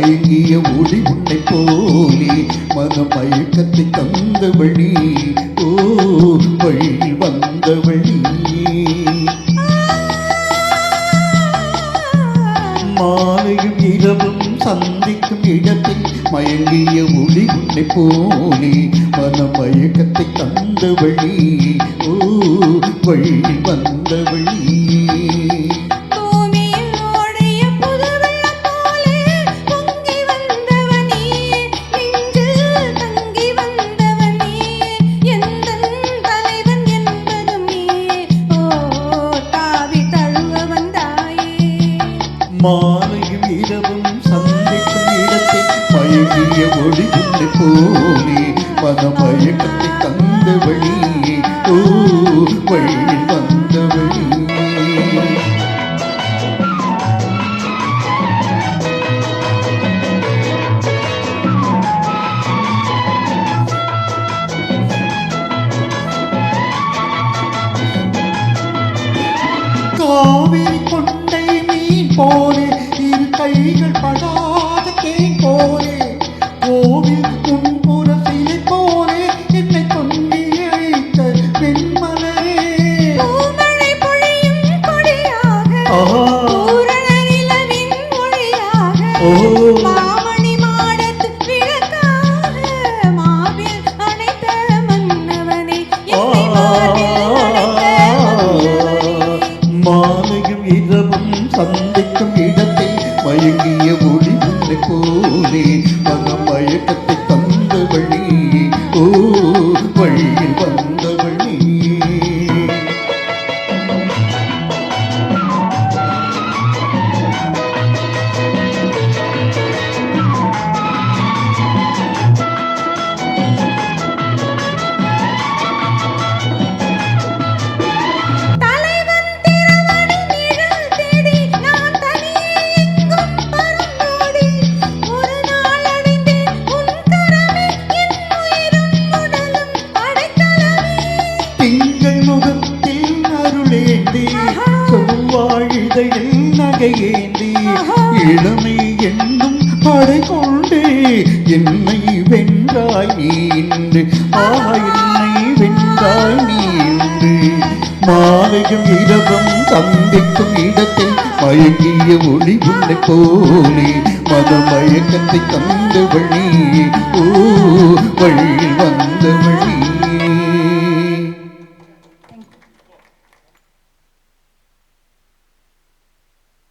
மயங்கிய ஒளி உன்னை போலே மனமயக்கத்தை தந்தவழி ஓ வழியில் வந்தவழி மாலையும் இரவும் சந்திக்கும் இடத்தில் மயங்கிய ஒளி உன்னை போலே மனமயக்கத்தை தந்தவழி ஓ வழியில் வந்தவழி மாலையும் இரவும் சந்திக்கும் இடத்தில் மயங்கிய ஒளி உன்னை போலே மனமயக்கத்தை தந்தவழி ஓ வழியில் வந்தவழி காவிரி கொண்டை மீன் போலே இரு கைகள் படாத தேன் போலே கோவில் முன்புற சிலை போலே என்னை கொண்டு அழைத்த வெண்மலரே பூமழை பொழியும் கொடியாக பூரண நிலவின் மொழியாக மாமணி மாடத்து விளக்காக மாவில் அணைத்த மன்னவனே என்னை மார்பில் மாலையும் இரவும் சந்திக்கும் இடத்தில் மயங்கிய ஒளி உன்னை போலே மனமயக்கத்தை தந்தவழி ஓ வழியில் வந்தவழி திங்கள் முகத்தில் அருளேந்தி செவ்வாழிதையில் நகையேந்தி இளமை என்னும் படை கொண்டு என்னை வென்றாய் நீ இன்று என்னை வென்றாய் நீ இன்று மாலையும் இரவும் சந்திக்கும் இடத்தில் மயங்கிய ஒளி உன்னை போலே மனமயக்கத்தை தந்தவழி ஓ வழியில் வந்தவழி